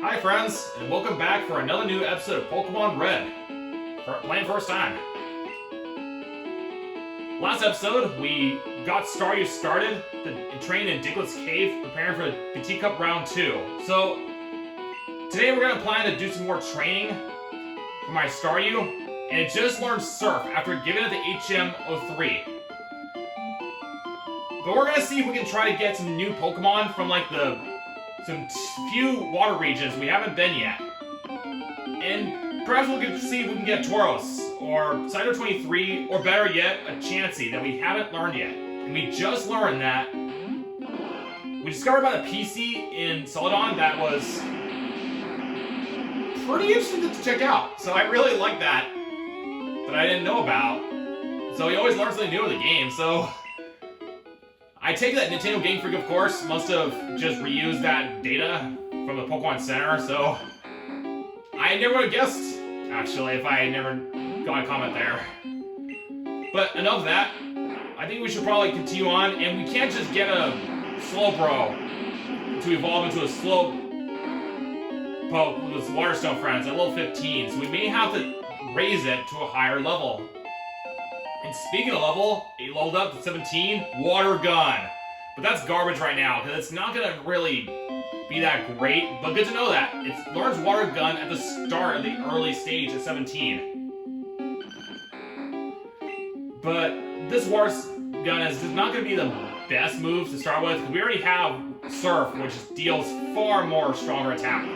Hi friends, and welcome back for another new episode of Pokemon Red. Playing first time. Last episode, we got Staryu started, trained in Diglett's Cave, preparing for the Teacup Round 2. So, today we're going to plan to do some more training for my Staryu, and it just learned Surf after giving it the HM03. But we're going to see if we can try to get some new Pokemon from some few water regions we haven't been yet. And perhaps we can see if we can get Tauros, or Cyto 23, or better yet, a Chansey that we haven't learned yet. And we just learned that we discovered about a PC in Celadon that was pretty interesting to check out. So I really like that I didn't know about. So you always learn something new in the game, so I take that Nintendo Game Freak, of course, must have just reused that data from the Pokemon Center, so I never would have guessed, actually, if I never got a comment there. But enough of that. I think we should probably continue on, and we can't just get a Slowbro to evolve into a Slow Poke with its Waterstone friends at level 15, so we may have to raise it to a higher level. And speaking of level, it leveled up to 17, Water Gun. But that's garbage right now, because it's not going to really be that great, but good to know that. It learns Water Gun at the start of the early stage at 17. But this Water Gun is not going to be the best move to start with, because we already have Surf, which deals far more stronger attack.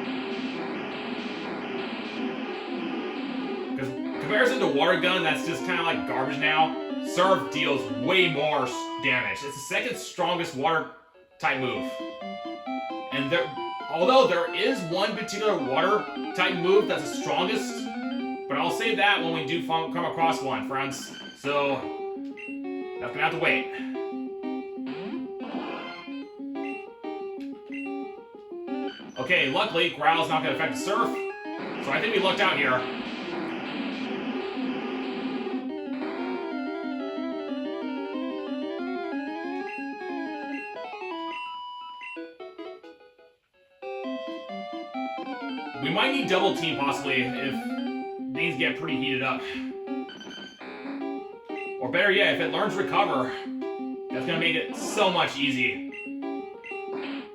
Comparison to Water Gun, that's just kind of like garbage now. Surf deals way more damage. It's the second strongest water type move. And although there is one particular water type move that's the strongest, but I'll save that when we do come across one, friends. So that's gonna have to wait. Okay, luckily Growl's not gonna affect the Surf, so I think we lucked out here. We might need double team possibly if things get pretty heated up. Or better yet, if it learns Recover, that's gonna make it so much easy.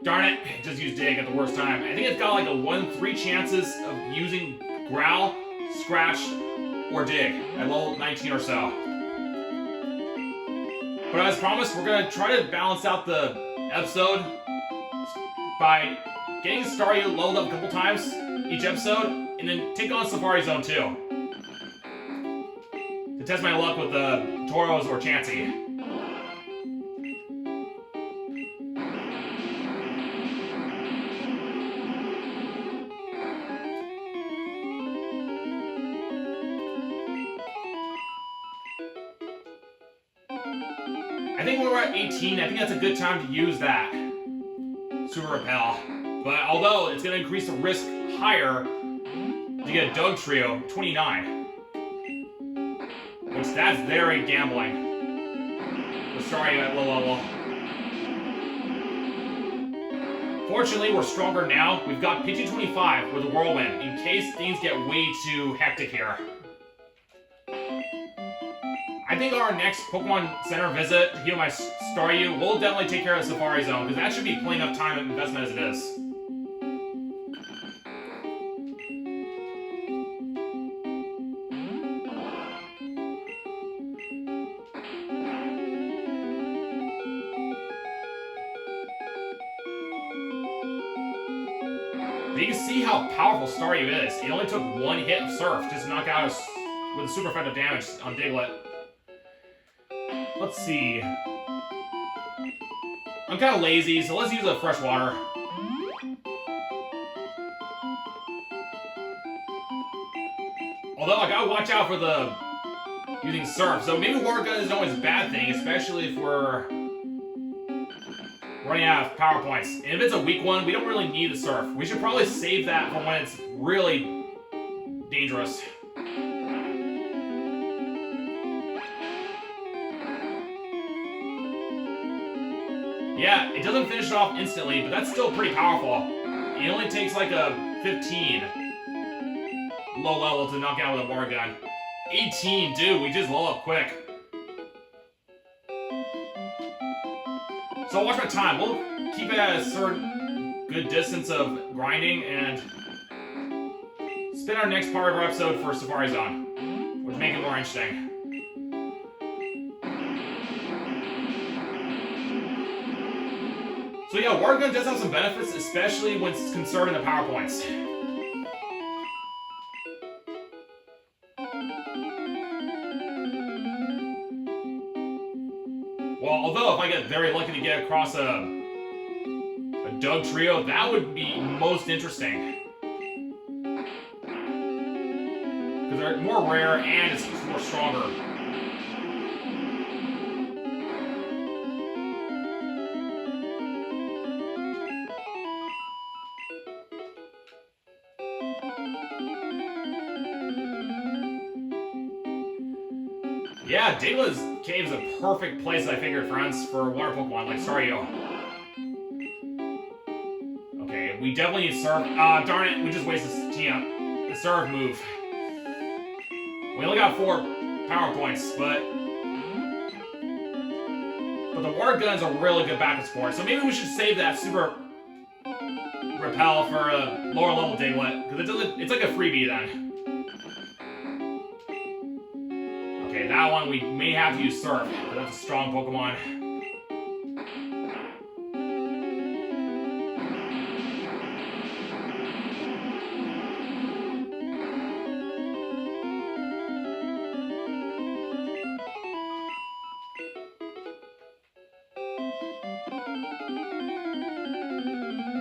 Darn it, just used Dig at the worst time. I think it's got like a 1 in 3 chances of using Growl, Scratch, or Dig at level 19 or so. But as promised, we're gonna try to balance out the episode by getting Staryu leveled up a couple times each episode, and then take on Safari Zone 2 to test my luck with the Tauros or Chansey. I think when we're at 18, I think that's a good time to use that Super Repel. But although it's going to increase the risk higher to get a Dugtrio, 29. Which that's very gambling. But sorry at low level. Fortunately, we're stronger now. We've got Pidgey 25 with a Whirlwind in case things get way too hectic here. I think our next Pokemon Center visit to heal my Staryu will definitely take care of the Safari Zone, because that should be plenty enough time and investment as it is. But you can see how powerful Staryu is. It only took 1 hit of Surf just to knock out us with super effective damage on Diglett. Let's see. I'm kind of lazy, so let's use a fresh water. Although I gotta watch out for the using Surf, so maybe Water Gun isn't always a bad thing, especially if we're running out of power points. And if it's a weak one, we don't really need the Surf. We should probably save that for when it's really dangerous. Yeah, it doesn't finish it off instantly, but that's still pretty powerful. It only takes like a 15. Low level to knock out with a water gun. 18, dude, we just level up quick. So watch my time. We'll keep it at a certain good distance of grinding and spend our next part of our episode for Safari Zone, which make it more interesting. So yeah, water gun does have some benefits, especially when it's conserving the power points. Well, although if I get very lucky to get across a Doug trio, that would be most interesting. Because they're more rare and it's more stronger. Yeah, Digla's Cave is a perfect place, I figured, friends, for water Pokemon like Staryu. Okay, we definitely need Surf. Darn it, we just wasted the Surf move. We only got 4 power points, but the water gun's a really good backup support, so maybe we should save that Super Repel for a lower level Diglett, because it's like a freebie then. Okay, that one we may have to use Surf, but that's a strong Pokemon.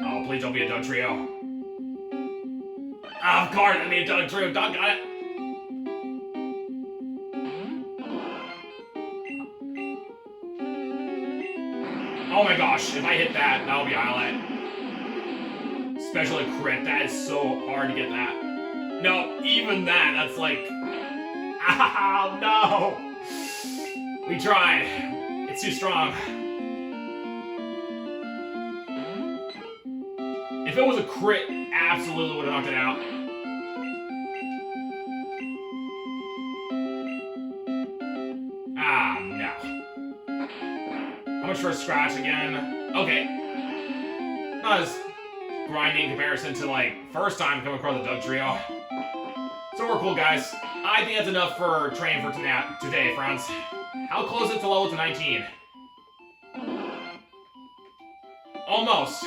Oh, please don't be a Doug Trio. Oh, of course, I mean a Doug Trio. Doug got it. Oh my gosh, if I hit that, that'll be a highlight. Especially crit, that is so hard to get that. No, even that's like... Ow, no! We tried. It's too strong. If it was a crit, absolutely would have knocked it out. Ah, no. How much for a scratch again? Okay. Not as grindy in comparison to, like, first time coming across the Doug Trio. So we're cool, guys. I think that's enough for training for today, friends. How close is it to level to 19? Almost.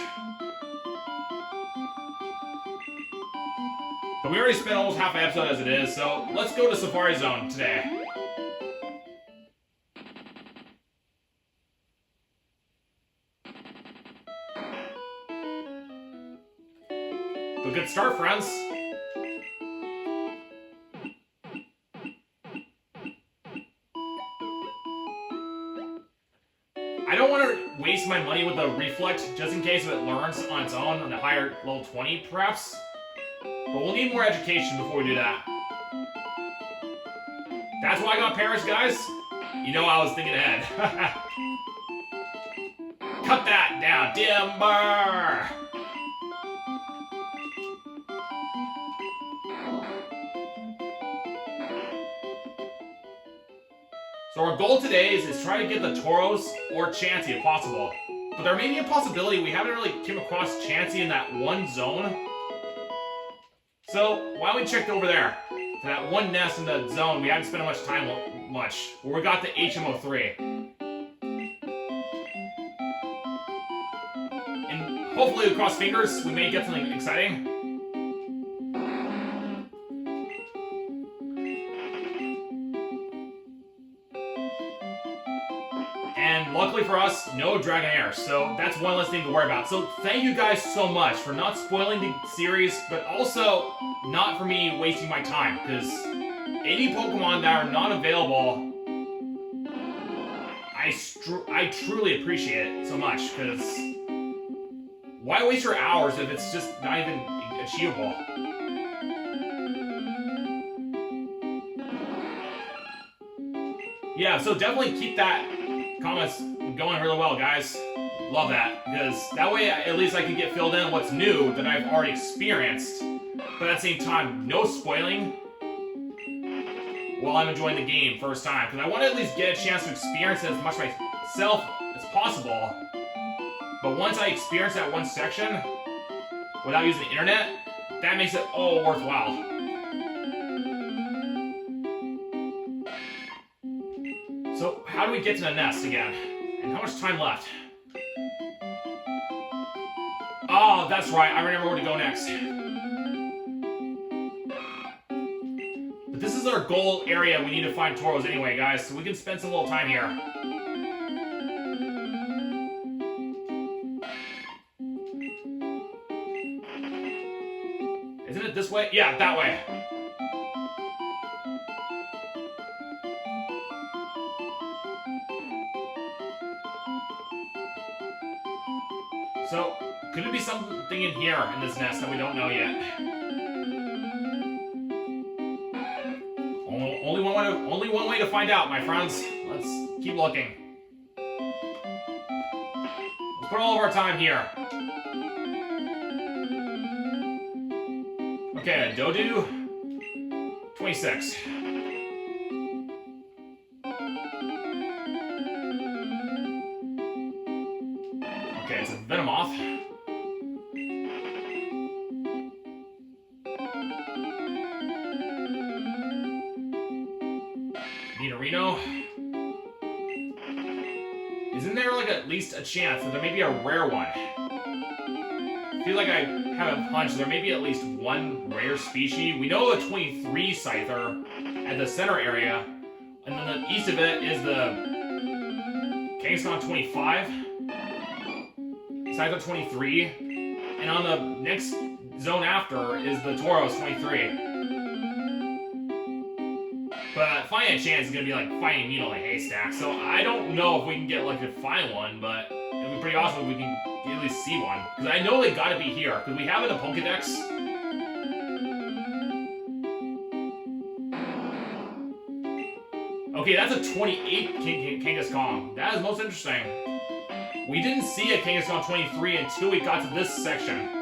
But we already spent almost half an episode as it is, so let's go to Safari Zone today. A good start, friends. I don't want to waste my money with the Reflect, just in case if it learns on its own on a higher level 20, perhaps. But we'll need more education before we do that. That's why I got Paris, guys. You know I was thinking ahead. Cut that down, Dimber! So our goal today is try to get the Tauros or Chansey if possible. But there may be a possibility we haven't really come across Chansey in that one zone. So why don't we check over there? To that one nest in the zone we haven't spent much time where we got the HM03. And hopefully, cross fingers, we may get something exciting. And luckily for us, no Dragonair, so that's one less thing to worry about. So thank you guys so much for not spoiling the series, but also not for me wasting my time, because any Pokemon that are not available, I truly appreciate it so much, because why waste your hours if it's just not even achievable? Yeah, so definitely keep that comments going really well, guys. Love that, because that way at least I can get filled in what's new that I've already experienced, but at the same time, no spoiling while I'm enjoying the game first time, because I want to at least get a chance to experience it as much myself as possible. But once I experience that one section without using the internet, that makes it all worthwhile. So, how do we get to the nest again? And how much time left? Oh, that's right, I remember where to go next. But this is our goal area we need to find Toros anyway, guys, so we can spend some little time here. Isn't it this way? Yeah, that way. So, could it be something in here in this nest that we don't know yet? Only one way to find out, my friends. Let's keep looking. Let's put all of our time here. Okay, Dodu, 26. Okay, it's a Venomoth. Nidorino. Isn't there like at least a chance that there may be a rare one? I feel like I have a hunch there may be at least one rare species. We know a 23 Scyther at the center area, and then the east of it is the Kangaskhan 25, Scyther 23, and on the next zone after is the Tauros 23. But finding a chance is going to be like finding a needle in a haystack, so I don't know if we can get lucky to find one, but it would be pretty awesome if we can at least see one. Because I know they gotta be here, because we have it in a Pokedex. Okay, that's a 28 Kangaskhan. That is most interesting. We didn't see a Kangaskhan 23 until we got to this section.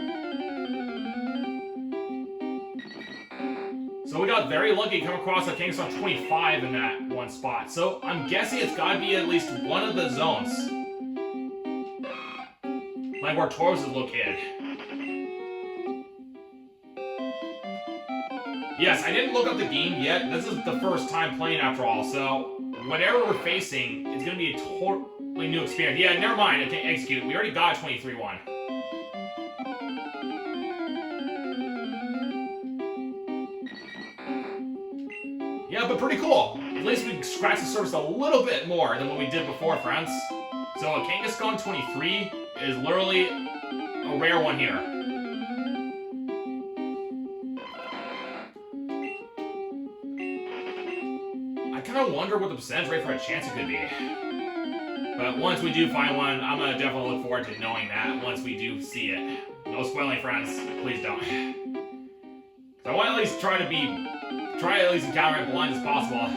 So we got very lucky to come across a Kangaskhan 25 in that one spot. So I'm guessing it's gotta be at least one of the zones. Like where Tauros is located. Yes, I didn't look up the game yet. This is the first time playing after all, so whatever we're facing is going to be a totally new experience. Yeah, never mind, I can't execute. We already got a 23-1. Yeah, but pretty cool. At least we scratched the surface a little bit more than what we did before, friends. So a Kangaskhan 23 is literally a rare one here. I kind of wonder what the percentage rate for a chance it could be. But once we do find one, I'm going to definitely look forward to knowing that once we do see it. No spoiling, friends. Please don't. So I want to at least try at least encounter it blind as possible.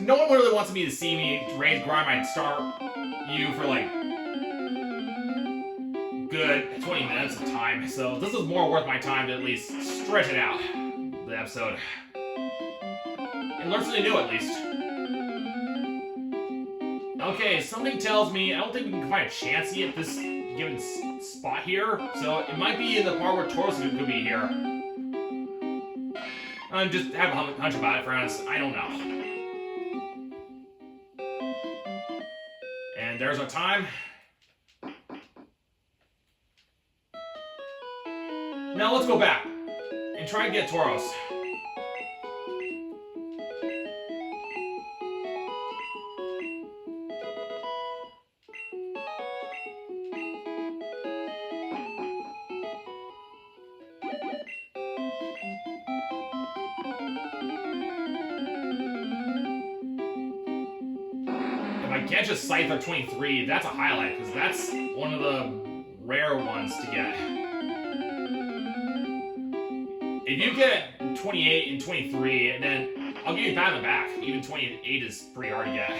No one really wants me to see me raise grind my Staryu for like good 20 minutes of time, so this is more worth my time to at least stretch it out, the episode. And learn something new at least. Okay, something tells me I don't think we can find a Chansey at this given spot here, so it might be in the part where Tauros could be here. I just have a hunch about it, friends. I don't know. And there's our time. Now let's go back and try and get Tauros. Catch a Scyther 23, that's a highlight, because that's one of the rare ones to get. If you get 28 and 23, and then I'll give you a pat on the back. Even 28 is pretty hard to get.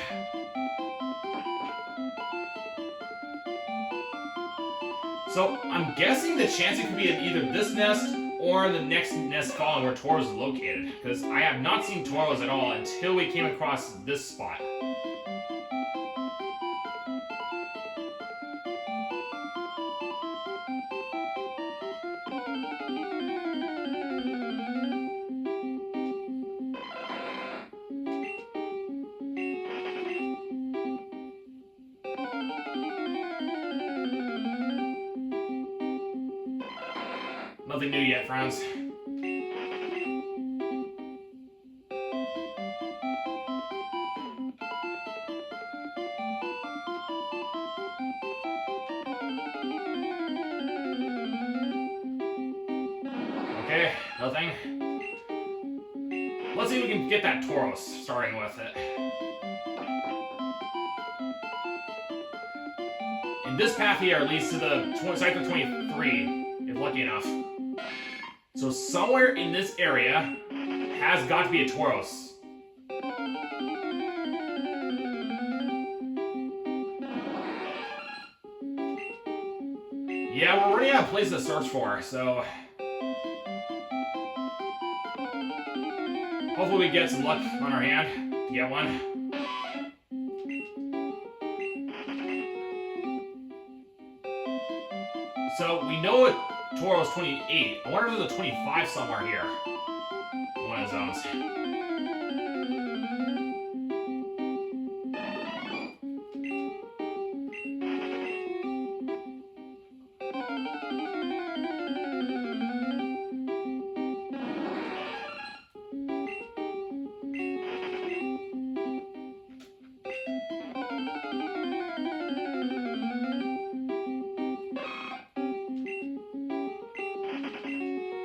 So, I'm guessing the chance it could be in either this nest or the next nest column where Tauros is located. Because I have not seen Tauros at all until we came across this spot. Nothing new yet, friends. Okay, nothing. Let's see if we can get that Tauros, starting with it. And this path here leads to the Cycle 23, if lucky enough. So somewhere in this area has got to be a Tauros. Yeah, we're running out of places to search for, so hopefully we get some luck on our hand to get one. So we know it. Tauros 28. I wonder if there's a 25 somewhere here. One of the zones.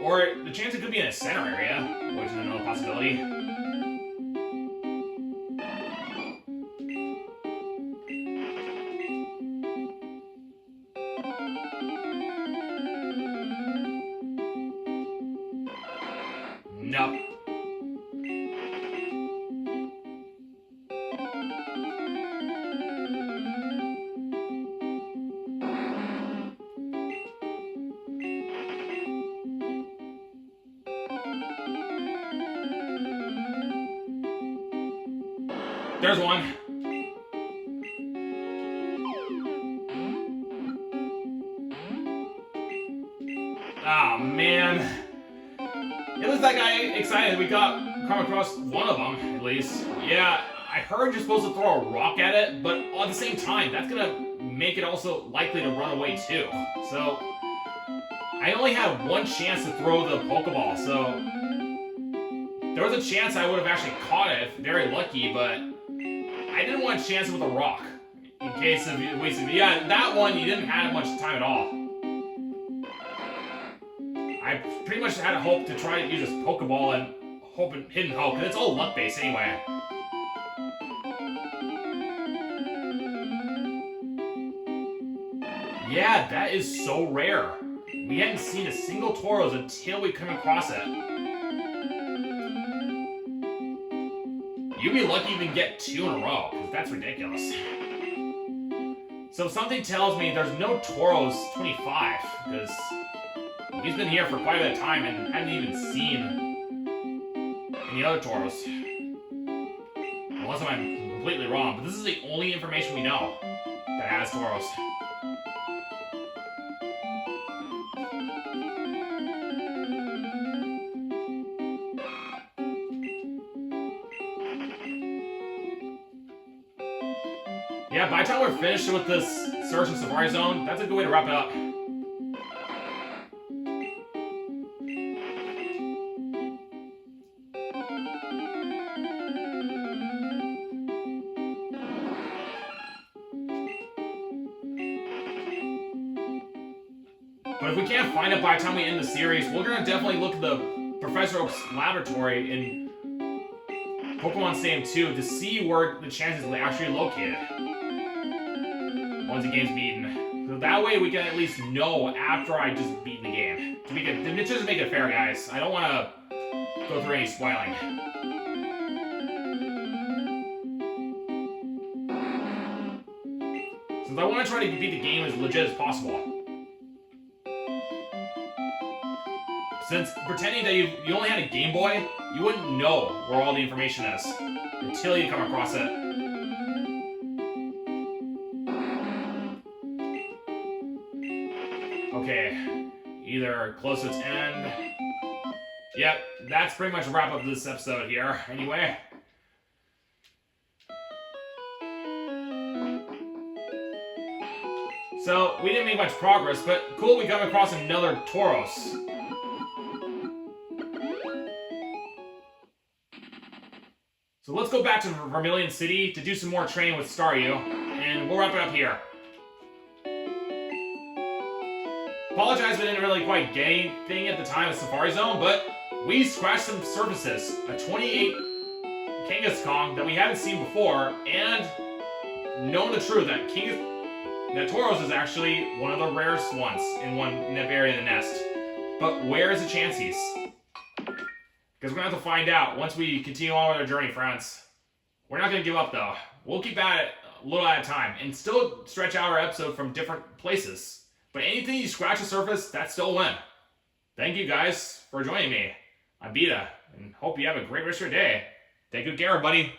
Or the chance it could be in a center area, which is another possibility. Nope. There's one. Oh man. It was that guy excited we come across one of them, at least. Yeah, I heard you're supposed to throw a rock at it, but at the same time, that's gonna make it also likely to run away too. So, I only had one chance to throw the Pokeball, so there was a chance I would have actually caught it, very lucky, but I didn't want to chance it with a rock. In case of wasting. Yeah, that one you didn't have much time at all. I pretty much had a hope to try to use this Pokeball and hidden hope, because it's all luck based anyway. Yeah, that is so rare. We hadn't seen a single Tauros until we come across it. You'd be lucky you can get 2 in a row, because that's ridiculous. So something tells me there's no Tauros 25, because he's been here for quite a bit of time and hadn't even seen any other Tauros. Unless I'm completely wrong, but this is the only information we know that has Tauros. Yeah, by the time we're finished with this search and safari zone, that's a good way to wrap it up. But if we can't find it by the time we end the series, we're going to definitely look at the Professor Oak's laboratory in Pokemon Stadium 2 to see where the chances are actually located once the game's beaten. So that way we can at least know after I just beat the game. To make it, just to make it fair, guys. I don't want to go through any spoiling. Since I want to try to beat the game as legit as possible. Since pretending that you only had a Game Boy, you wouldn't know where all the information is until you come across it. Okay, either close to its end. Yep, that's pretty much a wrap up of this episode here, anyway. So, we didn't make much progress, but cool we come across another Tauros. So let's go back to Vermilion City to do some more training with Staryu, and we'll wrap it up here. Apologize we didn't really quite get anything at the time of Safari Zone, but we scratched some surfaces. A 28 Kangaskong that we haven't seen before, and knowing the truth that Tauros is actually one of the rarest ones in one area in the nest. But where is the Chanseys? Because we're going to have to find out once we continue on with our journey, friends. We're not going to give up, though. We'll keep at it a little at a time and still stretch out our episode from different places. But anything you scratch the surface, that's still a win. Thank you guys for joining me. I'm Beta, and hope you have a great rest of your day. Take good care, everybody.